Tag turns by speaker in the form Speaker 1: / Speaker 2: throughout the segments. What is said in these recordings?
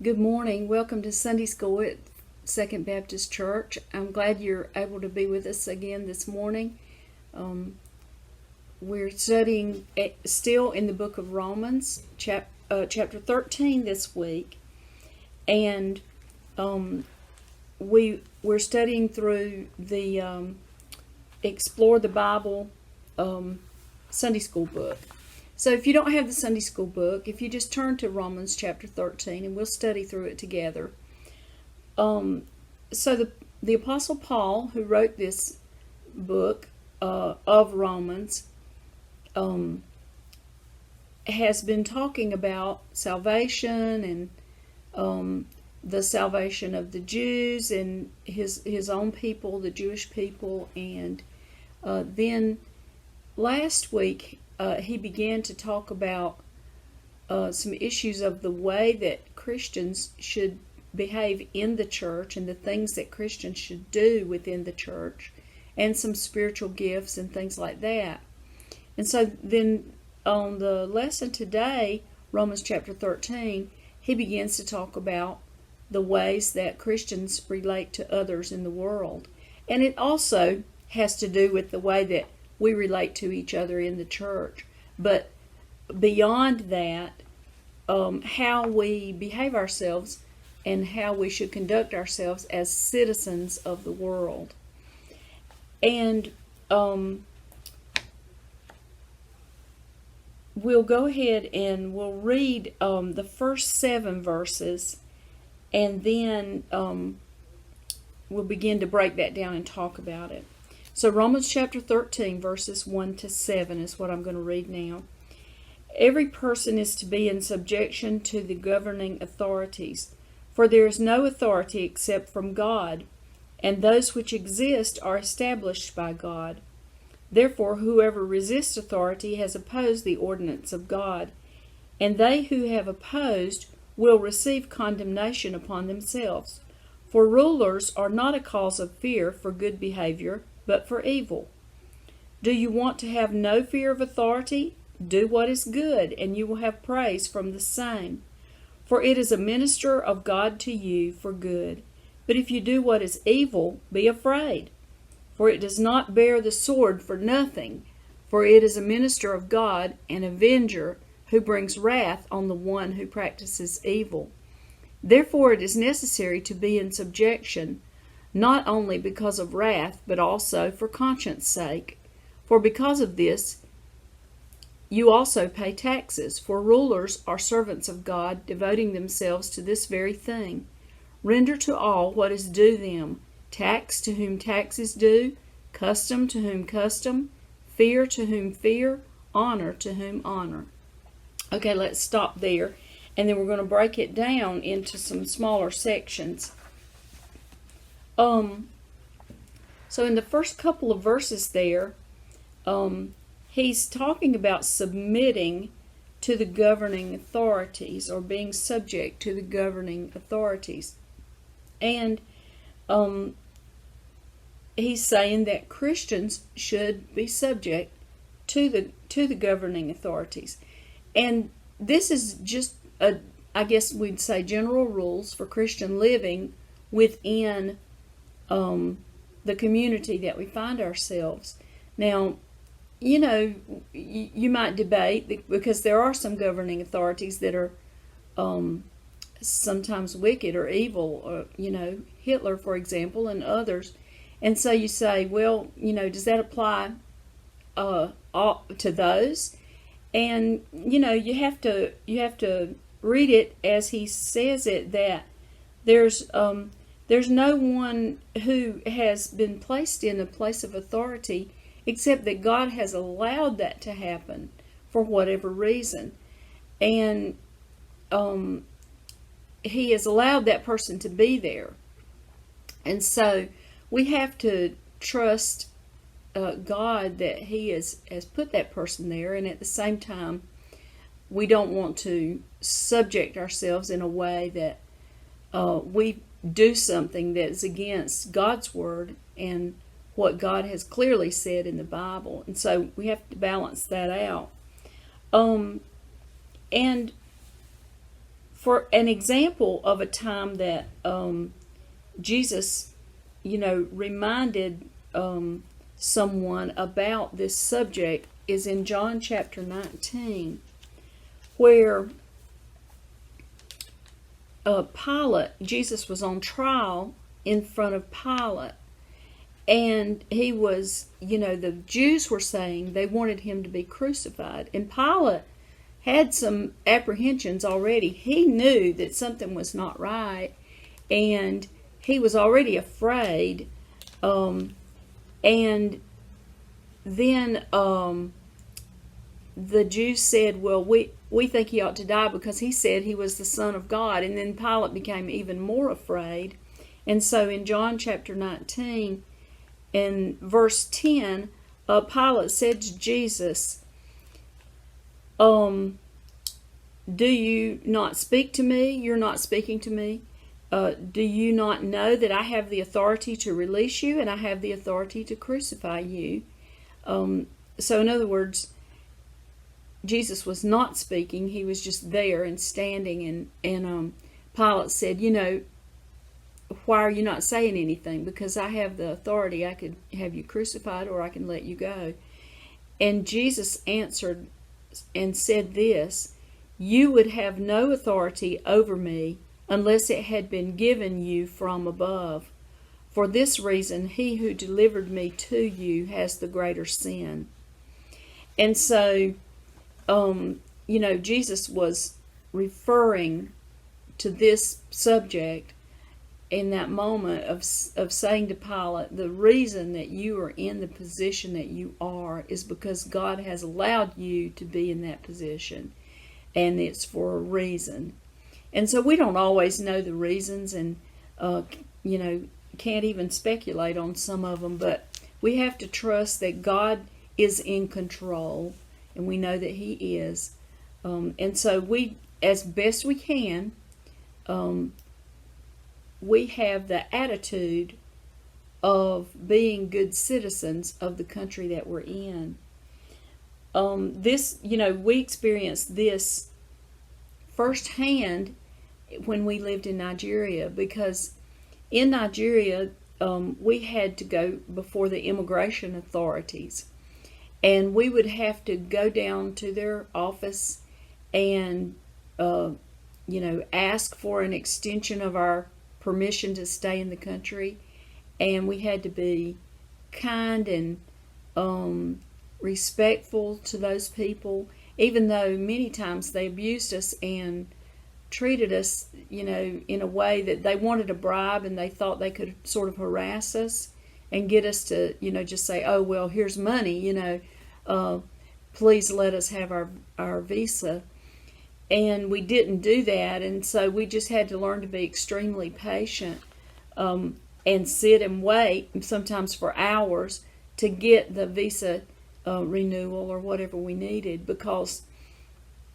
Speaker 1: Good morning. Welcome to Sunday School at Second Baptist Church. I'm glad you're able to be with us again this morning. We're studying still in the book of Romans, chapter 13 this week. And we're studying through the Explore the Bible Sunday School book. So if you don't have the Sunday School book, if you just turn to Romans chapter 13, and we'll study through it together. So the Apostle Paul, who wrote this book of Romans, has been talking about salvation and the salvation of the Jews and his own people, the Jewish people. And then last week, he began to talk about some issues of the way that Christians should behave in the church and the things that Christians should do within the church, and some spiritual gifts and things like that. And so then on the lesson today, Romans chapter 13, he begins to talk about the ways that Christians relate to others in the world. And it also has to do with the way that we relate to each other in the church. But beyond that, how we behave ourselves and how we should conduct ourselves as citizens of the world. And we'll go ahead and we'll read the first 7 verses, and then we'll begin to break that down and talk about it. So Romans chapter 13, verses 1 to 7 is what I'm going to read now. Every person is to be in subjection to the governing authorities, for there is no authority except from God, and those which exist are established by God. Therefore, whoever resists authority has opposed the ordinance of God, and they who have opposed will receive condemnation upon themselves. For rulers are not a cause of fear for good behavior, but for evil. Do you want to have no fear of authority? Do what is good, and you will have praise from the same. For it is a minister of God to you for good. But if you do what is evil, be afraid. For it does not bear the sword for nothing, for it is a minister of God, an avenger, who brings wrath on the one who practices evil. Therefore it is necessary to be in subjection, not only because of wrath, but also for conscience sake. For because of this, you also pay taxes, for rulers are servants of God, devoting themselves to this very thing. Render to all what is due them, tax to whom tax is due, custom to whom custom, fear to whom fear, honor to whom honor. Okay, let's stop there, and then we're going to break it down into some smaller sections. So in the first couple of verses there, he's talking about submitting to the governing authorities, or being subject to the governing authorities. And he's saying that Christians should be subject to the governing authorities. And this is just I guess we'd say general rules for Christian living within the community that we find ourselves. Now, you know, you might debate, because there are some governing authorities that are sometimes wicked or evil, or, Hitler, for example, and others. And so you say, well, does that apply to those? And, you have to read it as he says it, that there's no one who has been placed in a place of authority except that God has allowed that to happen for whatever reason. And he has allowed that person to be there. And so we have to trust God that he has put that person there, and at the same time, we don't want to subject ourselves in a way that we do something that's against God's word and what God has clearly said in the Bible. And so we have to balance that out. And for an example of a time that Jesus, reminded someone about this subject is in John chapter 19, where Jesus was on trial in front of Pilate. And he was, the Jews were saying they wanted him to be crucified. And Pilate had some apprehensions already. He knew that something was not right. And he was already afraid. And then the Jews said, well, we think he ought to die because he said he was the Son of God. And then Pilate became even more afraid. And so in John chapter 19, in verse 10, Pilate said to Jesus, do you not speak to me? You're not speaking to me. Do you not know that I have the authority to release you and I have the authority to crucify you? So in other words, Jesus was not speaking. He was just there and standing. And Pilate said, why are you not saying anything? Because I have the authority. I could have you crucified or I can let you go. And Jesus answered and said this, you would have no authority over me unless it had been given you from above. For this reason, he who delivered me to you has the greater sin. And so, Jesus was referring to this subject in that moment of saying to Pilate, the reason that you are in the position that you are is because God has allowed you to be in that position, and it's for a reason. And so we don't always know the reasons, and can't even speculate on some of them, but we have to trust that God is in control, and we know that He is. And so we, as best we can, we have the attitude of being good citizens of the country that we're in. We experienced this firsthand when we lived in Nigeria, because in Nigeria, we had to go before the immigration authorities, and we would have to go down to their office and, ask for an extension of our permission to stay in the country, and we had to be kind and respectful to those people, even though many times they abused us and treated us, in a way that they wanted a bribe, and they thought they could sort of harass us and get us to, just say, oh, well, here's money, please let us have our visa. And we didn't do that, and so we just had to learn to be extremely patient and sit and wait, sometimes for hours, to get the visa renewal or whatever we needed, because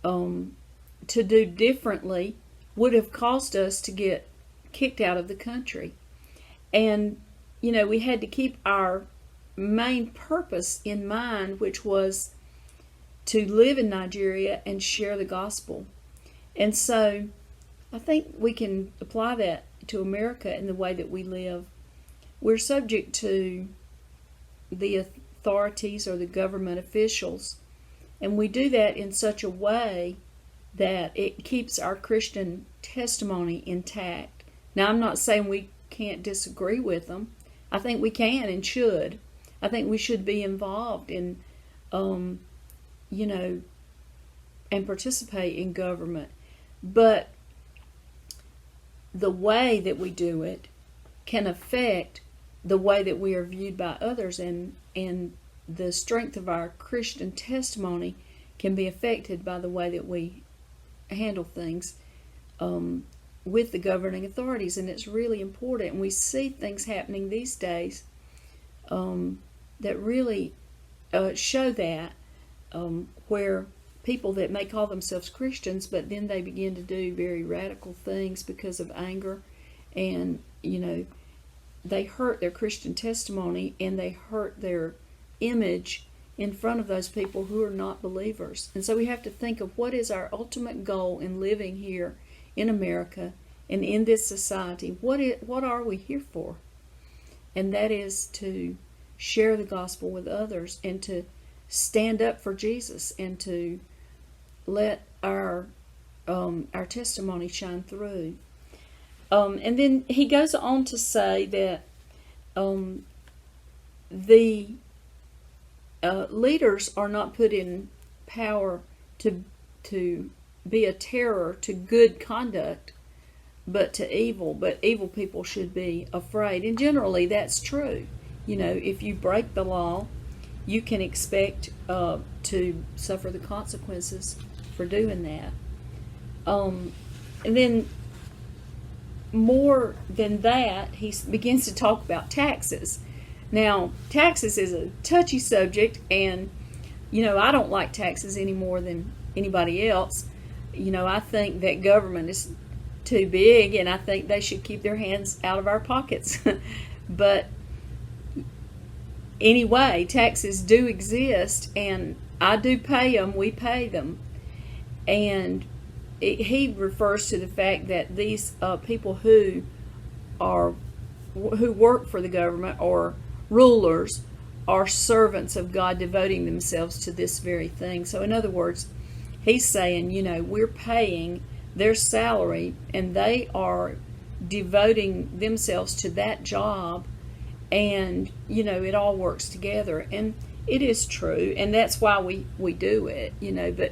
Speaker 1: to do differently would have caused us to get kicked out of the country. And, we had to keep our main purpose in mind, which was to live in Nigeria and share the gospel. And so I think we can apply that to America in the way that we live. We're subject to the authorities or the government officials, and we do that in such a way that it keeps our Christian testimony intact. Now, I'm not saying we can't disagree with them. I think we can and should. I think we should be involved in and participate in government. But the way that we do it can affect the way that we are viewed by others, and the strength of our Christian testimony can be affected by the way that we handle things with the governing authorities. And it's really important. And we see things happening these days that really show that, where people that may call themselves Christians, but then they begin to do very radical things because of anger, and they hurt their Christian testimony, and they hurt their image in front of those people who are not believers. And so we have to think of what is our ultimate goal in living here in America and in this society, what are we here for? And that is to share the gospel with others and to stand up for Jesus and to let our testimony shine through. And then he goes on to say that the leaders are not put in power to be a terror to good conduct, but to evil. But evil people should be afraid. And generally that's true. If you break the law, you can expect to suffer the consequences for doing that. And then more than that, he begins to talk about taxes. Now, taxes is a touchy subject, and I don't like taxes any more than anybody else. I think that government is too big, and I think they should keep their hands out of our pockets. But anyway, taxes do exist, and I do pay them. We pay them. And he refers to the fact that these people who work for the government or rulers are servants of God, devoting themselves to this very thing. So in other words, he's saying, we're paying their salary, and they are devoting themselves to that job, and it all works together. And it is true, and that's why we do it, but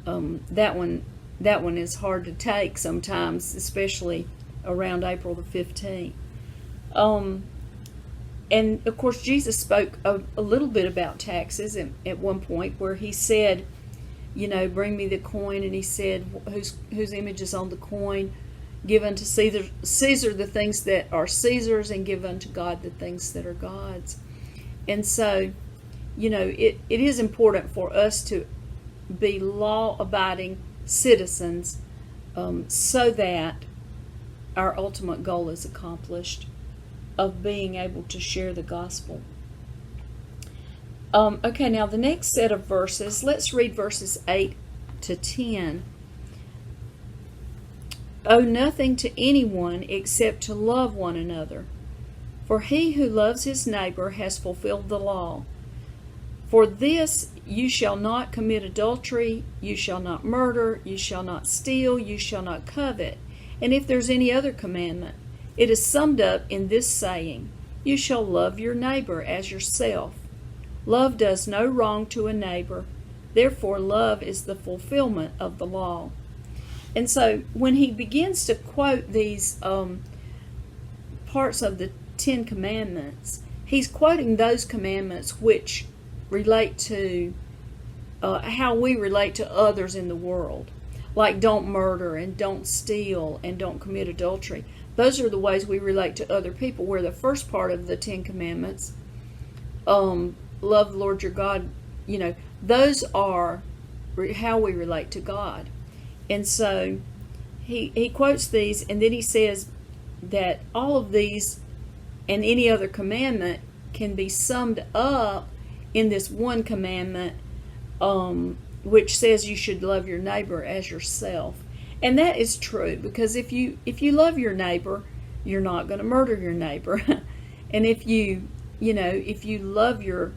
Speaker 1: that one is hard to take sometimes, especially around April the 15th. And of course Jesus spoke a little bit about taxes at one point, where he said, bring me the coin, and he said, whose image is on the coin? Give unto Caesar the things that are Caesar's, and give unto God the things that are God's. And so, it is important for us to be law-abiding citizens, so that our ultimate goal is accomplished of being able to share the gospel. Okay, now the next set of verses, let's read verses 8 to 10. Owe nothing to anyone except to love one another. For he who loves his neighbor has fulfilled the law. For this, you shall not commit adultery, you shall not murder, you shall not steal, you shall not covet. And if there's any other commandment, it is summed up in this saying, you shall love your neighbor as yourself. Love does no wrong to a neighbor, therefore love is the fulfillment of the law. And so when he begins to quote these parts of the Ten Commandments, he's quoting those commandments which relate to how we relate to others in the world. Like don't murder and don't steal and don't commit adultery. Those are the ways we relate to other people, where the first part of the Ten Commandments, love the Lord your God, those are how we relate to God. And so he quotes these, and then he says that all of these and any other commandment can be summed up in this one commandment, which says you should love your neighbor as yourself. And that is true, because if you love your neighbor, you're not going to murder your neighbor. And if you love your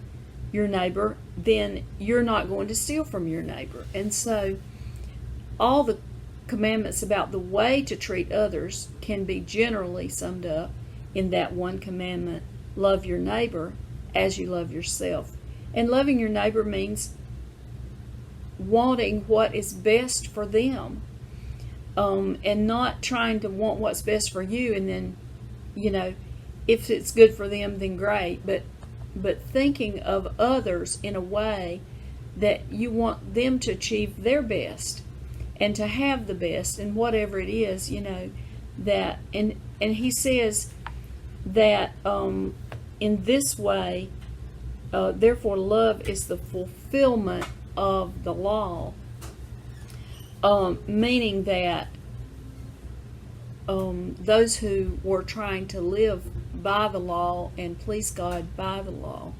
Speaker 1: neighbor, then you're not going to steal from your neighbor. And so all the commandments about the way to treat others can be generally summed up in that one commandment, love your neighbor as you love yourself. And loving your neighbor means wanting what is best for them, and not trying to want what's best for you, and then, if it's good for them, then great, but thinking of others in a way that you want them to achieve their best and to have the best, and whatever it is, that, and he says that in this way, therefore love is the fulfillment of the law, meaning that those who were trying to live by the law and please God by the law,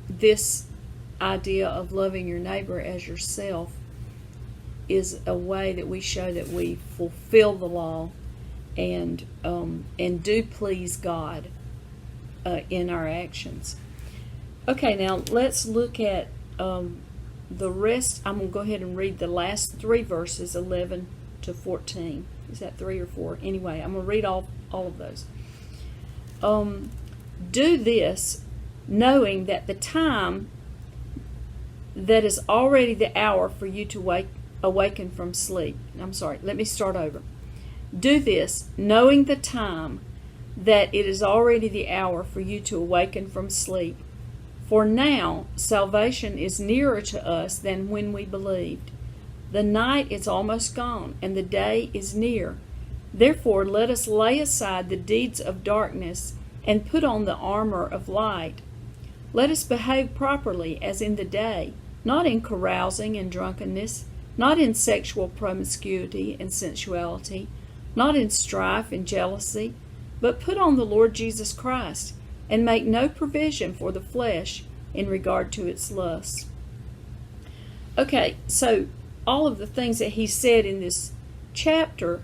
Speaker 1: this idea of loving your neighbor as yourself is a way that we show that we fulfill the law and do please God in our actions. Okay, now let's look at the rest. I'm going to go ahead and read the last 3 verses, 11 to 14. Is that 3 or 4? Anyway, I'm going to read all of those. Do this, knowing that the time that is already the hour for you to awaken from sleep. I'm sorry, let me start over. Do this, knowing the time that it is already the hour for you to awaken from sleep. For now, salvation is nearer to us than when we believed. The night is almost gone, and the day is near. Therefore, let us lay aside the deeds of darkness and put on the armor of light. Let us behave properly as in the day, not in carousing and drunkenness, not in sexual promiscuity and sensuality, not in strife and jealousy, but put on the Lord Jesus Christ, and make no provision for the flesh in regard to its lusts. Okay, so all of the things that he said in this chapter,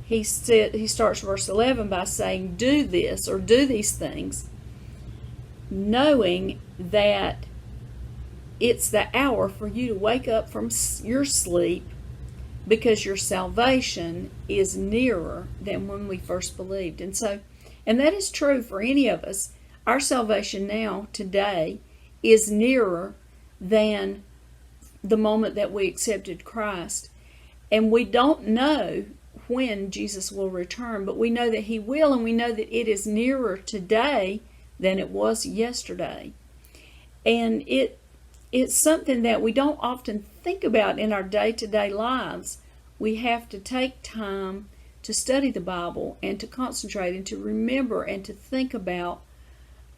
Speaker 1: he starts verse 11 by saying, do this, or do these things, knowing that it's the hour for you to wake up from your sleep, because your salvation is nearer than when we first believed. And that is true for any of us. Our salvation now, today, is nearer than the moment that we accepted Christ. And we don't know when Jesus will return, but we know that he will, and we know that it is nearer today than it was yesterday. And it's something that we don't often think about in our day-to-day lives. We have to take time to study the Bible and to concentrate and to remember and to think about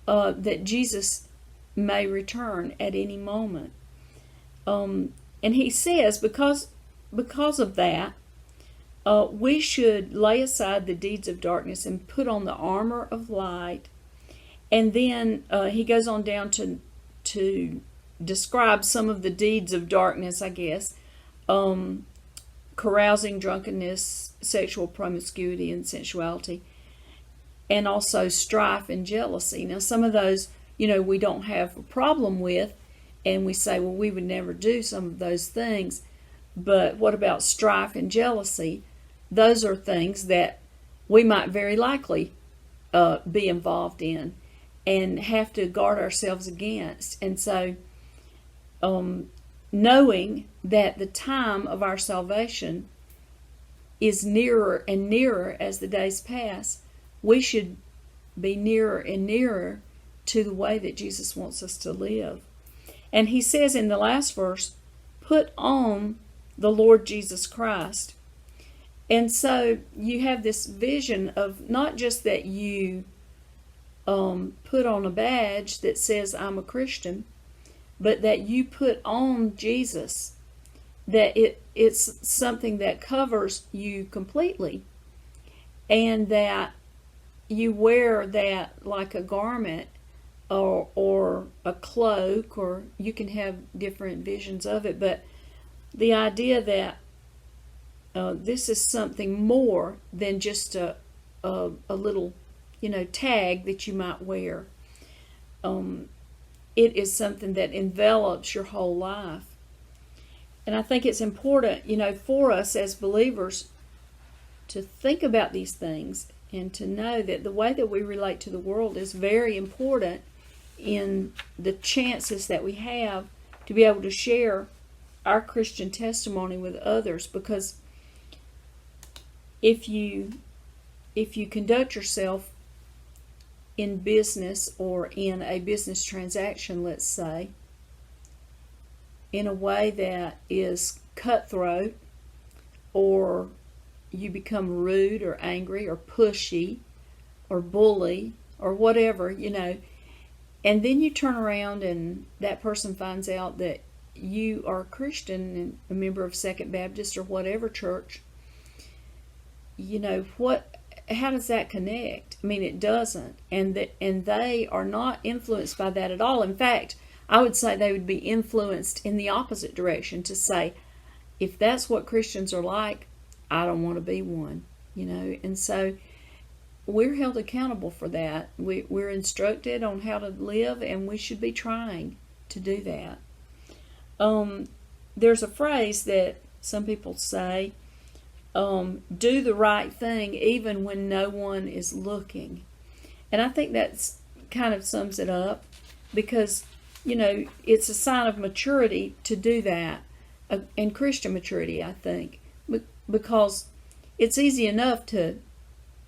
Speaker 1: that Jesus may return at any moment. And he says because of that, we should lay aside the deeds of darkness and put on the armor of light. And then he goes on down to describe some of the deeds of darkness, I guess. Carousing, drunkenness, sexual promiscuity, and sensuality, and also strife and jealousy. Now, some of those, we don't have a problem with, and we say, well, we would never do some of those things. But what about strife and jealousy? Those are things that we might very likely be involved in and have to guard ourselves against. And so, knowing that the time of our salvation is nearer and nearer as the days pass, we should be nearer and nearer to the way that Jesus wants us to live. And he says in the last verse, put on the Lord Jesus Christ. And so you have this vision of not just that you put on a badge that says I'm a Christian, but that you put on Jesus, that it's something that covers you completely, and that you wear that like a garment or a cloak, or you can have different visions of it, but the idea that this is something more than just a little tag that you might wear. It is something that envelops your whole life. And I think it's important, for us as believers to think about these things and to know that the way that we relate to the world is very important in the chances that we have to be able to share our Christian testimony with others. Because if you conduct yourself in business or in a business transaction, let's say, in a way that is cutthroat, or you become rude or angry or pushy or bully or whatever, and then you turn around and that person finds out that you are a Christian and a member of Second Baptist or whatever church, how does that connect? I mean, it doesn't. And they are not influenced by that at all. In fact, I would say they would be influenced in the opposite direction, to say, if that's what Christians are like, I don't want to be one, And so we're held accountable for that. We're instructed on how to live, and we should be trying to do that. There's a phrase that some people say, do the right thing even when no one is looking. And I think that's kind of sums it up, because, it's a sign of maturity to do that, and Christian maturity, I think, because it's easy enough to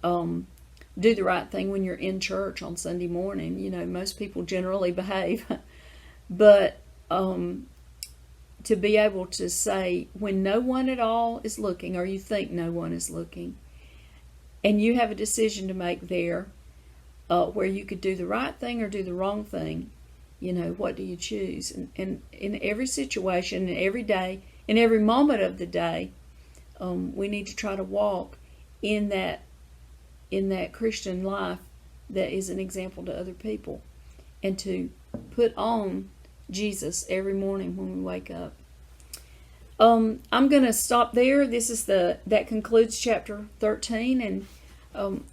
Speaker 1: do the right thing when you're in church on Sunday morning. Most people generally behave. But to be able to say, when no one at all is looking, or you think no one is looking, and you have a decision to make there, where you could do the right thing or do the wrong thing, what do you choose? And in every situation, and every day, in every moment of the day, we need to try to walk in that Christian life that is an example to other people, and to put on Jesus every morning when we wake up. I'm going to stop there. That concludes chapter 13, and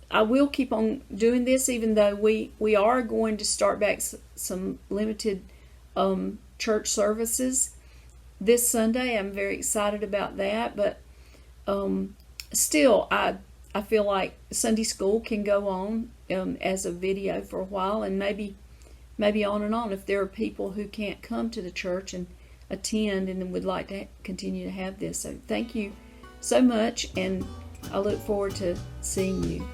Speaker 1: I will keep on doing this, even though we are going to start back some limited church services this Sunday. I'm very excited about that, but still, I feel like Sunday school can go on as a video for a while, and maybe on and on, if there are people who can't come to the church and attend and would like to continue to have this. So thank you so much, and I look forward to seeing you.